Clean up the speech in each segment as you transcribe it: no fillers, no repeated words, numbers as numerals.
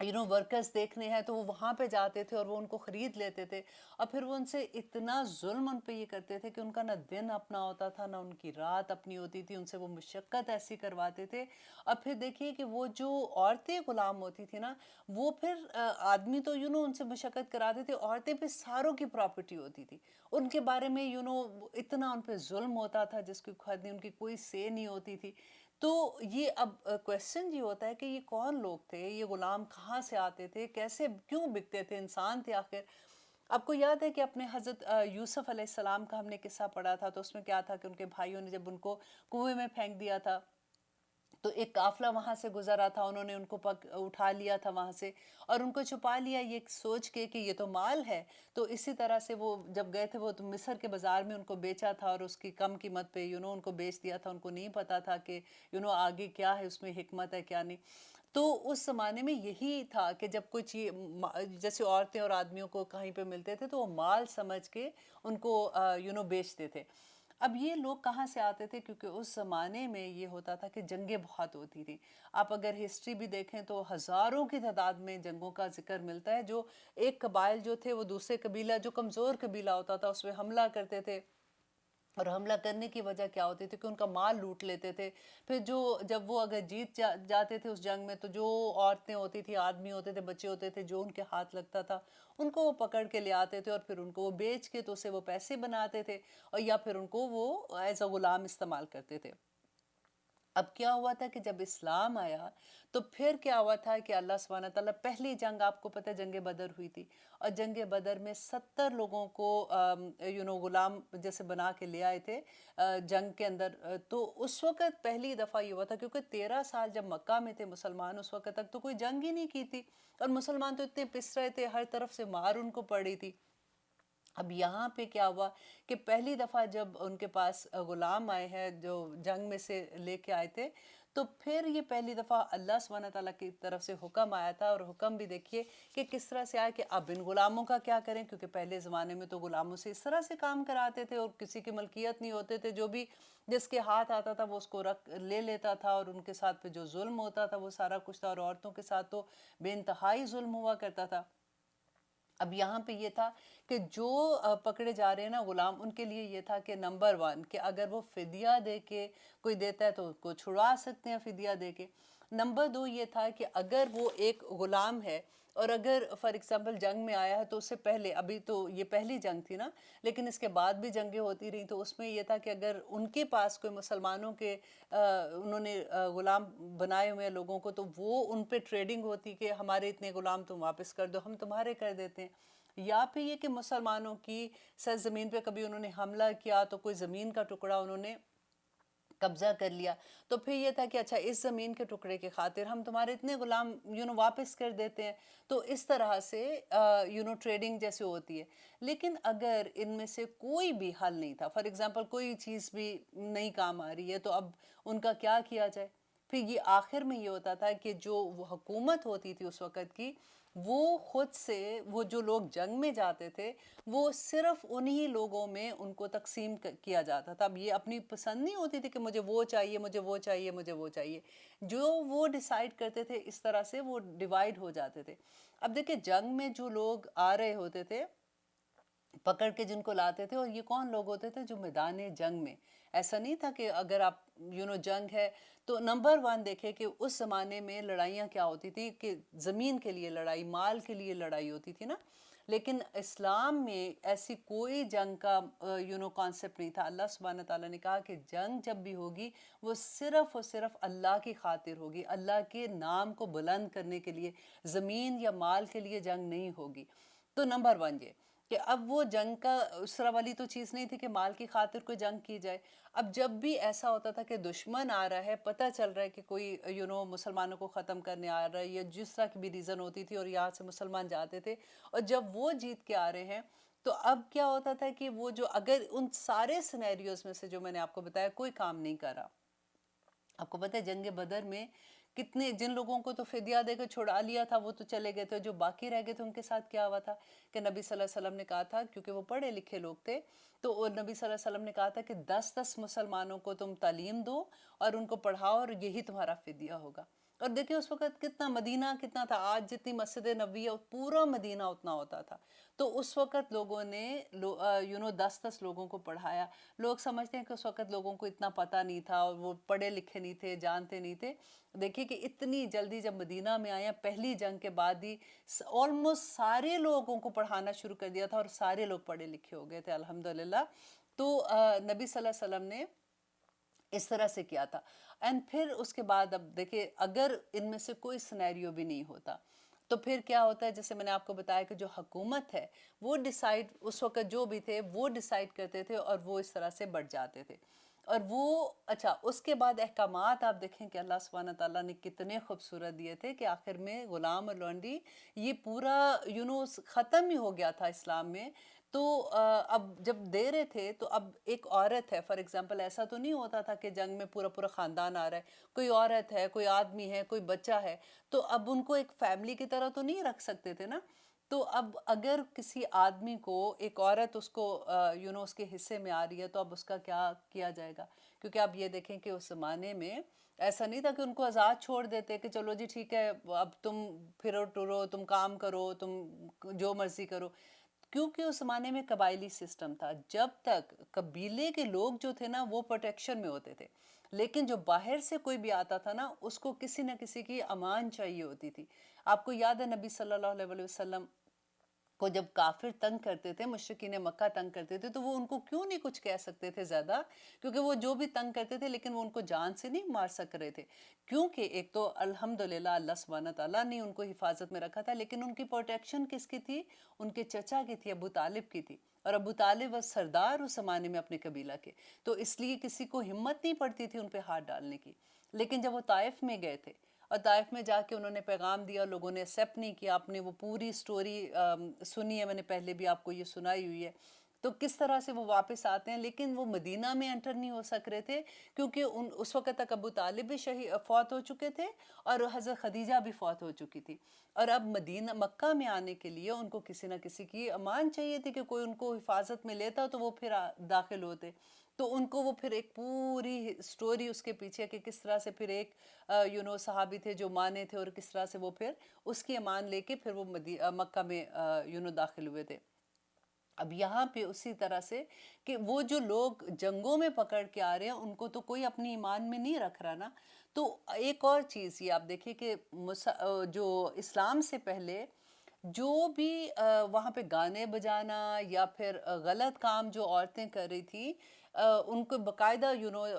Workers دیکھنے ہیں تو وہ وہاں پہ جاتے تھے اور وہ ان کو خرید لیتے تھے، اور پھر وہ ان سے اتنا ظلم ان پہ یہ کرتے تھے کہ ان کا نہ دن اپنا ہوتا تھا نہ ان کی رات اپنی ہوتی تھی، ان سے وہ مشقت ایسی کرواتے تھے۔ اور پھر دیکھیے کہ وہ جو عورتیں غلام ہوتی تھی نا، وہ پھر آدمی تو ان سے مشقت کراتے تھے، عورتیں پھر ساروں کی پراپرٹی ہوتی تھی، ان کے بارے میں اتنا ان پہ ظلم ہوتا تھا جس کی حد نہیں، ان کی کوئی سے نہیں ہوتی تھی۔ تو یہ اب کویسچن یہ ہوتا ہے کہ یہ کون لوگ تھے، یہ غلام کہاں سے آتے تھے، کیسے کیوں بکتے تھے، انسان تھے آخر؟ آپ کو یاد ہے کہ اپنے حضرت یوسف علیہ السلام کا ہم نے قصہ پڑھا تھا، تو اس میں کیا تھا کہ ان کے بھائیوں نے جب ان کو کنویں میں پھینک دیا تھا، تو ایک قافلہ وہاں سے گزرا تھا، انہوں نے ان کو اٹھا لیا تھا وہاں سے اور ان کو چھپا لیا یہ سوچ کے کہ یہ تو مال ہے۔ تو اسی طرح سے وہ جب گئے تھے وہ تو مصر کے بازار میں ان کو بیچا تھا، اور اس کی کم قیمت پہ ان کو بیچ دیا تھا، ان کو نہیں پتا تھا کہ آگے کیا ہے، اس میں حکمت ہے کیا نہیں۔ تو اس زمانے میں یہی تھا کہ جب کوئی چیز جیسے عورتیں اور آدمیوں کو کہیں پہ ملتے تھے تو وہ مال سمجھ کے ان کو بیچتے تھے۔ اب یہ لوگ کہاں سے آتے تھے؟ کیونکہ اس زمانے میں یہ ہوتا تھا کہ جنگیں بہت ہوتی تھی۔ آپ اگر ہسٹری بھی دیکھیں تو ہزاروں کی تعداد میں جنگوں کا ذکر ملتا ہے، جو ایک قبائل جو تھے وہ دوسرے قبیلہ جو کمزور قبیلہ ہوتا تھا اس پہ حملہ کرتے تھے، اور حملہ کرنے کی وجہ کیا ہوتی تھی کہ ان کا مال لوٹ لیتے تھے۔ پھر جب وہ اگر جیت جاتے تھے اس جنگ میں، تو جو عورتیں ہوتی تھی، آدمی ہوتے تھے، بچے ہوتے تھے، جو ان کے ہاتھ لگتا تھا ان کو وہ پکڑ کے لے آتے تھے، اور پھر ان کو وہ بیچ کے تو اسے وہ پیسے بناتے تھے، اور یا پھر ان کو وہ ایز اے غلام استعمال کرتے تھے۔ اب کیا ہوا تھا کہ جب اسلام آیا تو پھر کیا ہوا تھا کہ اللہ سبحانہ تعالیٰ پہلی جنگ، آپ کو پتہ ہے جنگ بدر ہوئی تھی، اور جنگ بدر میں 70 لوگوں کو غلام جیسے بنا کے لے آئے تھے جنگ کے اندر۔ تو اس وقت پہلی دفعہ یہ ہوا تھا، کیونکہ 13 سال جب مکہ میں تھے مسلمان، اس وقت تک تو کوئی جنگ ہی نہیں کی تھی، اور مسلمان تو اتنے پس رہے تھے، ہر طرف سے مار ان کو پڑ رہی تھی۔ اب یہاں پہ کیا ہوا کہ پہلی دفعہ جب ان کے پاس غلام آئے ہیں جو جنگ میں سے لے کے آئے تھے، تو پھر یہ پہلی دفعہ اللہ سبحانہ تعالیٰ کی طرف سے حکم آیا تھا، اور حکم بھی دیکھیے کہ کس طرح سے آیا کہ اب ان غلاموں کا کیا کریں، کیونکہ پہلے زمانے میں تو غلاموں سے اس طرح سے کام کراتے تھے، اور کسی کی ملکیت نہیں ہوتے تھے، جو بھی جس کے ہاتھ آتا تھا وہ اس کو لے لیتا تھا، اور ان کے ساتھ پہ جو ظلم ہوتا تھا وہ سارا کچھ تھا، اور عورتوں کے ساتھ تو بے انتہائی ظلم ہوا کرتا تھا۔ اب یہاں پہ یہ تھا کہ جو پکڑے جا رہے ہیں نا غلام، ان کے لیے یہ تھا کہ نمبر 1 کہ اگر وہ فدیہ دے کے کوئی دیتا ہے تو اس کو چھڑوا سکتے ہیں فدیہ دے کے۔ نمبر 2 یہ تھا کہ اگر وہ ایک غلام ہے اور اگر فار ایگزامپل جنگ میں آیا ہے تو اس سے پہلے، ابھی تو یہ پہلی جنگ تھی نا، لیکن اس کے بعد بھی جنگیں ہوتی رہیں، تو اس میں یہ تھا کہ اگر ان کے پاس کوئی مسلمانوں کے انہوں نے غلام بنائے ہوئے لوگوں کو، تو وہ ان پہ ٹریڈنگ ہوتی کہ ہمارے اتنے غلام تم واپس کر دو، ہم تمہارے کر دیتے ہیں۔ یا پھر یہ کہ مسلمانوں کی سرزمین پہ کبھی انہوں نے حملہ کیا تو کوئی زمین کا ٹکڑا انہوں نے قبضہ کر لیا، تو پھر یہ تھا کہ اچھا اس زمین کے ٹکڑے کے خاطر ہم تمہارے اتنے غلام واپس کر دیتے ہیں۔ تو اس طرح سے ٹریڈنگ جیسے ہوتی ہے۔ لیکن اگر ان میں سے کوئی بھی حل نہیں تھا، فار ایگزامپل کوئی چیز بھی نہیں کام آ رہی ہے، تو اب ان کا کیا کیا جائے؟ پھر یہ آخر میں یہ ہوتا تھا کہ جو وہ حکومت ہوتی تھی اس وقت کی، وہ خود سے وہ جو لوگ جنگ میں جاتے تھے وہ صرف انہی لوگوں میں ان کو تقسیم کیا جاتا تھا۔ اب یہ اپنی پسند نہیں ہوتی تھی کہ مجھے وہ چاہیے، مجھے وہ چاہیے، مجھے وہ چاہیے، جو وہ ڈیسائیڈ کرتے تھے اس طرح سے وہ ڈیوائیڈ ہو جاتے تھے۔ اب دیکھیں جنگ میں جو لوگ آ رہے ہوتے تھے پکڑ کے جن کو لاتے تھے، اور یہ کون لوگ ہوتے تھے جو میدان جنگ میں، ایسا نہیں تھا کہ اگر آپ جنگ ہے تو نمبر 1 دیکھیں کہ اس زمانے میں لڑائیاں کیا ہوتی تھی کہ زمین کے لیے لڑائی، مال کے لیے لڑائی ہوتی تھی نا۔ لیکن اسلام میں ایسی کوئی جنگ کا کانسیپٹ نہیں تھا۔ اللہ سبحانہ تعالیٰ نے کہا کہ جنگ جب بھی ہوگی وہ صرف اور صرف اللہ کی خاطر ہوگی، اللہ کے نام کو بلند کرنے کے لیے، زمین یا مال کے لیے جنگ نہیں ہوگی۔ تو نمبر 1 یہ کہ اب وہ جنگ کا اس طرح والی تو چیز نہیں تھی کہ مال کی خاطر کوئی جنگ کی جائے۔ اب جب بھی ایسا ہوتا تھا کہ دشمن آ رہا ہے، پتہ چل رہا ہے کہ کوئی مسلمانوں کو ختم کرنے آ رہا ہے، یا جس طرح کی بھی ریزن ہوتی تھی، اور یہاں سے مسلمان جاتے تھے، اور جب وہ جیت کے آ رہے ہیں تو اب کیا ہوتا تھا کہ وہ جو اگر ان سارے سینیریوز میں سے جو میں نے آپ کو بتایا کوئی کام نہیں کرا، آپ کو پتہ ہے جنگ بدر میں کتنے جن لوگوں کو تو فدیہ دے کے چھڑا لیا تھا وہ تو چلے گئے تھے، جو باقی رہ گئے تھے ان کے ساتھ کیا ہوا تھا کہ نبی صلی اللہ علیہ وسلم نے کہا تھا، کیونکہ وہ پڑھے لکھے لوگ تھے، تو نبی صلی اللہ علیہ وسلم نے کہا تھا کہ 10 مسلمانوں کو تم تعلیم دو اور ان کو پڑھاؤ، اور یہی تمہارا فدیہ ہوگا۔ اور دیکھیں اس وقت کتنا مدینہ کتنا تھا، آج جتنی مسجد نبوی ہے پورا مدینہ اتنا ہوتا تھا. تو اس وقت لوگوں نے 10 لوگوں کو پڑھایا. لوگ سمجھتے ہیں کہ اس وقت لوگوں کو اتنا پتہ نہیں تھا اور وہ پڑھے لکھے نہیں تھے، جانتے نہیں تھے. دیکھیے کہ اتنی جلدی جب مدینہ میں آیا پہلی جنگ کے بعد ہی آلموسٹ سارے لوگوں کو پڑھانا شروع کر دیا تھا اور سارے لوگ پڑھے لکھے ہو گئے تھے الحمدللہ. تو نبی صلی اللہ علیہ وسلم نے اس طرح سے کیا تھا. اینڈ پھر اس کے بعد اب دیکھیں اگر ان میں سے کوئی سنیریو بھی نہیں ہوتا تو پھر کیا ہوتا ہے، جیسے میں نے آپ کو بتایا کہ جو حکومت ہے وہ ڈیسائیڈ اس وقت جو بھی تھے وہ ڈیسائیڈ کرتے تھے اور وہ اس طرح سے بڑھ جاتے تھے. اور وہ اچھا اس کے بعد احکامات آپ دیکھیں کہ اللہ سبحانہ تعالیٰ نے کتنے خوبصورت دیے تھے کہ آخر میں غلام اور لونڈی یہ پورا ختم ہی ہو گیا تھا اسلام میں. تو اب جب دے رہے تھے تو اب ایک عورت ہے فار ایگزامپل، ایسا تو نہیں ہوتا تھا کہ جنگ میں پورا پورا خاندان آ رہا ہے، کوئی عورت ہے، کوئی آدمی ہے، کوئی بچہ ہے، تو اب ان کو ایک فیملی کی طرح تو نہیں رکھ سکتے تھے نا. تو اب اگر کسی آدمی کو ایک عورت اس کو اس کے حصے میں آ رہی ہے تو اب اس کا کیا کیا جائے گا؟ کیونکہ آپ یہ دیکھیں کہ اس زمانے میں ایسا نہیں تھا کہ ان کو آزاد چھوڑ دیتے کہ چلو جی ٹھیک ہے اب تم پھرو ٹرو، تم کام کرو، تم جو مرضی کرو. کیونکہ اس زمانے میں قبائلی سسٹم تھا، جب تک قبیلے کے لوگ جو تھے نا وہ پروٹیکشن میں ہوتے تھے، لیکن جو باہر سے کوئی بھی آتا تھا نا اس کو کسی نہ کسی کی امان چاہیے ہوتی تھی. آپ کو یاد ہے نبی صلی اللہ علیہ وسلم کو جب کافر تنگ کرتے تھے، مشرکین مکہ تنگ کرتے تھے، تو وہ ان کو کیوں نہیں کچھ کہہ سکتے تھے زیادہ؟ کیونکہ وہ جو بھی تنگ کرتے تھے لیکن وہ ان کو جان سے نہیں مار سک رہے تھے. کیونکہ ایک تو الحمدللہ اللہ سبحانہ تعالیٰ نے ان کو حفاظت میں رکھا تھا، لیکن ان کی پروٹیکشن کس کی تھی؟ ان کے چچا کی تھی، ابو طالب کی تھی. اور ابو طالب وہ سردار اس زمانے میں اپنے قبیلہ کے، تو اس لیے کسی کو ہمت نہیں پڑتی تھی ان پہ ہاتھ ڈالنے کی. لیکن جب وہ طائف میں گئے تھے اور طائف میں جا کے انہوں نے پیغام دیا، لوگوں نے ایکسیپٹ نہیں کیا. آپ نے وہ پوری سٹوری سنی ہے، میں نے پہلے بھی آپ کو یہ سنائی ہوئی ہے. تو کس طرح سے وہ واپس آتے ہیں، لیکن وہ مدینہ میں انٹر نہیں ہو سک رہے تھے کیونکہ اس وقت تک ابو طالب بھی فوت ہو چکے تھے اور حضرت خدیجہ بھی فوت ہو چکی تھی. اور اب مکہ میں آنے کے لیے ان کو کسی نہ کسی کی امان چاہیے تھی کہ کوئی ان کو حفاظت میں لیتا تو وہ پھر داخل ہوتے. تو ان کو وہ پھر ایک پوری سٹوری اس کے پیچھے کہ کس طرح سے پھر ایک صحابی تھے جو مانے تھے اور کس طرح سے وہ پھر اس کی امان لے کے پھر وہ مکہ میں داخل ہوئے تھے. اب یہاں پہ اسی طرح سے کہ وہ جو لوگ جنگوں میں پکڑ کے آ رہے ہیں ان کو تو کوئی اپنی ایمان میں نہیں رکھ رہا نا. تو ایک اور چیز یہ آپ دیکھیں کہ جو اسلام سے پہلے جو بھی وہاں پہ گانے بجانا یا پھر غلط کام جو عورتیں کر رہی تھی ان کو باقاعدہ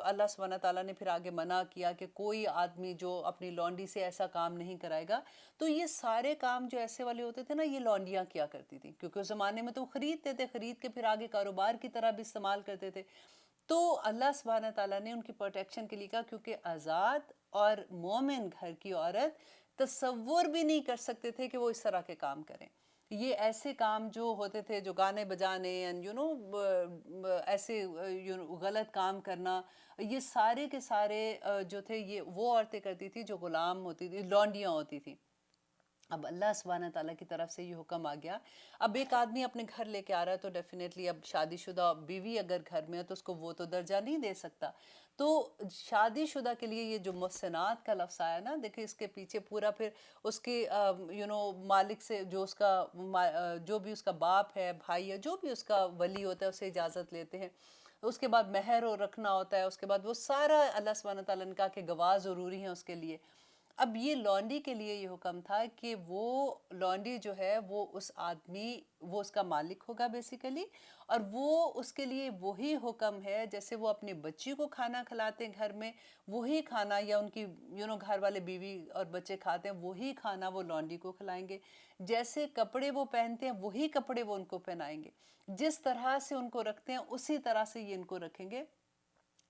اللہ سبحانہ تعالیٰ نے پھر آگے منع کیا کہ کوئی آدمی جو اپنی لونڈی سے ایسا کام نہیں کرائے گا. تو یہ سارے کام جو ایسے والے ہوتے تھے نا یہ لونڈیاں کیا کرتی تھیں، کیونکہ اس زمانے میں تو خریدتے تھے، خرید کے پھر آگے کاروبار کی طرح بھی استعمال کرتے تھے. تو اللہ سبحانہ تعالیٰ نے ان کی پروٹیکشن کے لیے کہا کیونکہ آزاد اور مومن گھر کی عورت تصور بھی نہیں کر سکتے تھے کہ وہ اس طرح کے کام کریں. یہ ایسے کام جو ہوتے تھے جو گانے بجانے ایسے غلط کام کرنا، یہ سارے کے سارے جو تھے یہ وہ عورتیں کرتی تھی جو غلام ہوتی تھی، لونڈیاں ہوتی تھی. اب اللہ سبحانہ تعالیٰ کی طرف سے یہ حکم آ گیا. اب ایک آدمی اپنے گھر لے کے آ رہا ہے تو ڈیفینیٹلی اب شادی شدہ بیوی اگر گھر میں ہے تو اس کو وہ تو درجہ نہیں دے سکتا. تو شادی شدہ کے لیے یہ جو محسنات کا لفظ آیا نا، دیکھیں اس کے پیچھے پورا پھر اس کے مالک سے جو اس کا جو بھی اس کا باپ ہے، بھائی ہے، جو بھی اس کا ولی ہوتا ہے اسے اجازت لیتے ہیں. اس کے بعد مہر رکھنا ہوتا ہے، اس کے بعد وہ سارا اللہ سبحانہ تعالیٰ نے کہا کہ گواہ ضروری ہیں اس کے لیے. اب یہ لونڈی کے لیے یہ حکم تھا کہ وہ لونڈی جو ہے وہ اس آدمی وہ اس کا مالک ہوگا بیسیکلی، اور وہ اس کے لیے وہی حکم ہے جیسے وہ اپنی بچی کو کھانا کھلاتے ہیں گھر میں، وہی کھانا یا ان کی گھر والے بیوی اور بچے کھاتے ہیں وہی کھانا وہ لونڈی کو کھلائیں گے. جیسے کپڑے وہ پہنتے ہیں وہی کپڑے وہ ان کو پہنائیں گے، جس طرح سے ان کو رکھتے ہیں اسی طرح سے یہ ان کو رکھیں گے.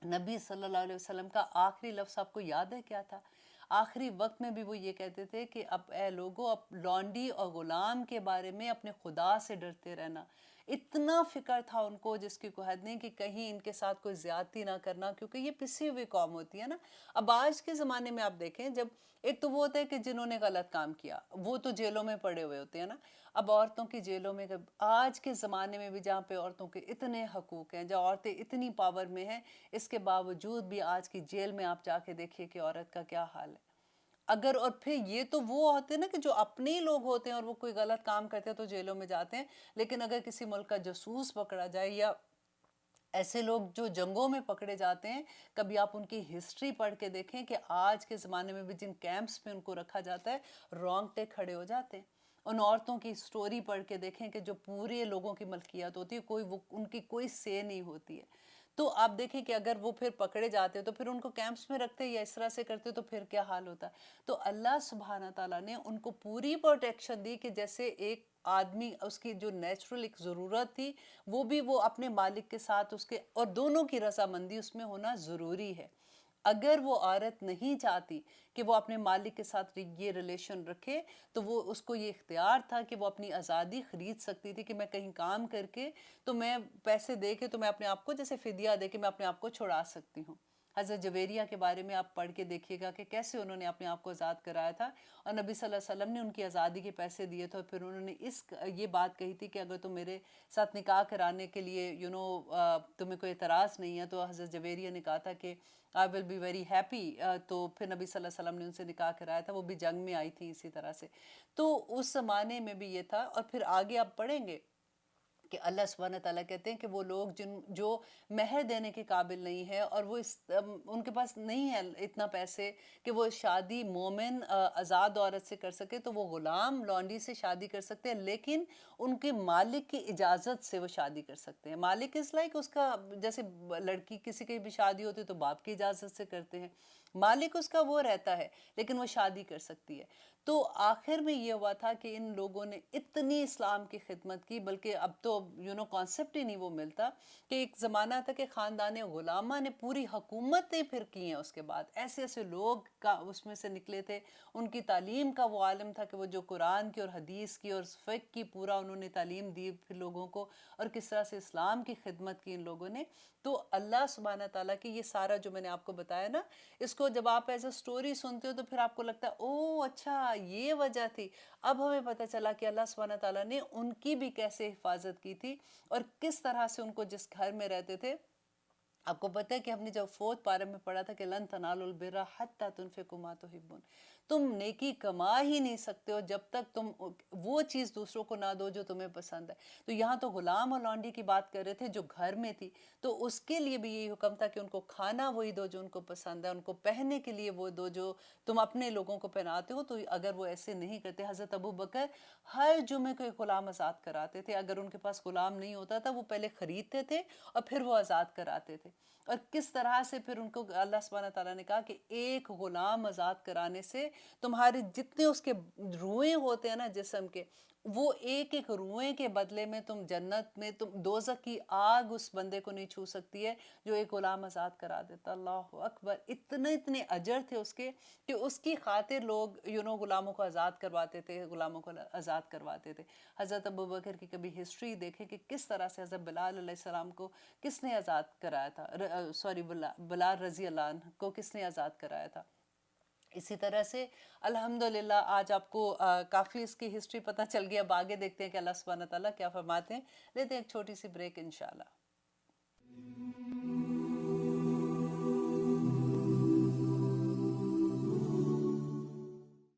نبی صلی اللہ علیہ وسلم کا آخری لفظ آپ کو یاد ہے کیا تھا؟ آخری وقت میں بھی وہ یہ کہتے تھے کہ اب اے لوگو اب لونڈی اور غلام کے بارے میں اپنے خدا سے ڈرتے رہنا. اتنا فکر تھا ان کو جس کی کوئی حد نہیں کہ کہیں ان کے ساتھ کوئی زیادتی نہ کرنا، کیونکہ یہ پسی ہوئی قوم ہوتی ہے نا. اب آج کے زمانے میں آپ دیکھیں جب ایک تو وہ ہوتا ہے کہ جنہوں نے غلط کام کیا وہ تو جیلوں میں پڑے ہوئے ہوتے ہیں نا. اب عورتوں کی جیلوں میں آج کے زمانے میں بھی جہاں پہ عورتوں کے اتنے حقوق ہیں، جہاں عورتیں اتنی پاور میں ہیں، اس کے باوجود بھی آج کی جیل میں آپ جا کے دیکھیے کہ عورت کا کیا حال ہے. اگر اور پھر یہ تو وہ ہوتے ہیں نا کہ جو اپنے ہی لوگ ہوتے ہیں اور وہ کوئی غلط کام کرتے ہیں تو جیلوں میں جاتے ہیں، لیکن اگر کسی ملک کا جاسوس پکڑا جائے یا ایسے لوگ جو جنگوں میں پکڑے جاتے ہیں، کبھی آپ ان کی ہسٹری پڑھ کے دیکھیں کہ آج کے زمانے میں بھی جن کیمپس میں ان کو رکھا جاتا ہے، رونگٹے کھڑے ہو جاتے ہیں۔ ان عورتوں کی سٹوری پڑھ کے دیکھیں کہ جو پورے لوگوں کی ملکیت ہوتی ہے، ان کی کوئی سے نہیں ہوتی ہے۔ تو آپ دیکھیں کہ اگر وہ پھر پکڑے جاتے تو پھر ان کو کیمپس میں رکھتے یا اس طرح سے کرتے تو پھر کیا حال ہوتا۔ تو اللہ سبحانہ تعالیٰ نے ان کو پوری پروٹیکشن دی کہ جیسے ایک آدمی اس کی جو نیچرل ایک ضرورت تھی وہ بھی وہ اپنے مالک کے ساتھ اس کے، اور دونوں کی رضامندی اس میں ہونا ضروری ہے۔ اگر وہ عورت نہیں چاہتی کہ وہ اپنے مالک کے ساتھ یہ ریلیشن رکھے تو وہ اس کو یہ اختیار تھا کہ وہ اپنی آزادی خرید سکتی تھی کہ میں کہیں کام کر کے تو میں پیسے دے کے تو میں اپنے آپ کو جیسے فدیہ دے کے میں اپنے آپ کو چھڑا سکتی ہوں۔ حضرت جویریہ کے بارے میں آپ پڑھ کے دیکھیے گا کہ کیسے انہوں نے اپنے آپ کو آزاد کرایا تھا، اور نبی صلی اللہ علیہ وسلم نے ان کی آزادی کے پیسے دیے تھے، اور پھر انہوں نے یہ بات کہی تھی کہ اگر تم میرے ساتھ نکاح کرانے کے لیے تمہیں کوئی اعتراض نہیں ہے تو حضرت جویریہ نے کہا تھا کہ I will be very happy۔ تو پھر نبی صلی اللہ علیہ وسلم نے ان سے نکاح کرایا تھا، وہ بھی جنگ میں آئی تھی اسی طرح سے۔ تو اس زمانے میں بھی یہ تھا، اور پھر آگے آپ پڑھیں گے کہ اللہ سبحانہ تعالیٰ کہتے ہیں کہ وہ لوگ جو مہر دینے کے قابل نہیں ہے اور وہ ان کے پاس نہیں ہے اتنا پیسے کہ وہ شادی مومن آزاد عورت سے کر سکے، تو وہ غلام لونڈی سے شادی کر سکتے ہیں، لیکن ان کے مالک کی اجازت سے وہ شادی کر سکتے ہیں۔ مالک اس لائک اس کا جیسے لڑکی کسی کی بھی شادی ہوتی ہے تو باپ کی اجازت سے کرتے ہیں، مالک اس کا وہ رہتا ہے لیکن وہ شادی کر سکتی ہے۔ تو آخر میں یہ ہوا تھا کہ ان لوگوں نے اتنی اسلام کی خدمت کی، بلکہ اب تو کانسیپٹ ہی نہیں وہ ملتا کہ ایک زمانہ تھا کہ خاندان غلامہ نے پوری حکومتیں پھر کی ہیں، اس کے بعد ایسے ایسے لوگ کا اس میں سے نکلے تھے، ان کی تعلیم کا وہ عالم تھا کہ وہ جو قرآن کی اور حدیث کی اور فقہ کی پورا انہوں نے تعلیم دی پھر لوگوں کو، اور کس طرح سے اسلام کی خدمت کی ان لوگوں نے۔ تو اللہ سبحانہ تعالیٰ کی یہ سارا جو میں نے آپ کو بتایا نا، اس کو جب آپ ایز اے سٹوری سنتے ہو تو پھر آپ کو لگتا ہے او اچھا یہ وجہ تھی۔ اب ہمیں پتہ چلا کہ اللہ سبحانہ تعالیٰ نے ان کی بھی کیسے حفاظت کی تھی، اور کس طرح سے ان کو جس گھر میں رہتے تھے۔ آپ کو پتہ ہے کہ ہم نے جب 4 پارے میں پڑھا تھا کہ لن تنالوا البر حتی تنفقوا ما تحبون، تم نیکی کما ہی نہیں سکتے ہو جب تک تم وہ چیز دوسروں کو نہ دو جو تمہیں پسند ہے۔ تو یہاں تو غلام اور لانڈی کی بات کر رہے تھے جو گھر میں تھی، تو اس کے لیے بھی یہی حکم تھا کہ ان کو کھانا وہی دو جو ان کو پسند ہے، ان کو پہننے کے لیے وہ دو جو تم اپنے لوگوں کو پہناتے ہو۔ تو اگر وہ ایسے نہیں کرتے، حضرت ابو بکر ہر جمعے کو ایک غلام آزاد کراتے تھے، اگر ان کے پاس غلام نہیں ہوتا تھا وہ پہلے خریدتے تھے اور پھر وہ آزاد کراتے تھے۔ اور کس طرح سے پھر ان کو اللہ سبحانہ تعالیٰ نے کہا کہ ایک غلام آزاد کرانے سے تمہارے جتنے اس کے روئیں ہوتے ہیں نا جسم کے، وہ ایک ایک روئیں کے بدلے میں تم جنت میں تم دوزخ کی آگ اس بندے کو نہیں چھو سکتی ہے جو ایک غلام آزاد کرا دیتا۔ اللہ اکبر، اتنے اجر تھے اس کے کہ اس کی خاطر لوگ غلاموں کو آزاد کرواتے تھے، غلاموں کو آزاد کرواتے تھے۔ حضرت ابو بکر کی کبھی ہسٹری دیکھیں کہ کس طرح سے حضرت بلال علیہ السلام کو کس نے آزاد کرایا تھا، بلال رضی اللہ عنہ کو کس نے آزاد کرایا تھا۔ اسی طرح سے الحمدللہ آج آپ کو کافی اس کی ہسٹری پتہ چل گیا۔ اب آگے دیکھتے ہیں کہ اللہ سبحانہ تعالیٰ کیا فرماتے ہیں۔ لیتے ہیں ایک چھوٹی سی بریک انشاءاللہ۔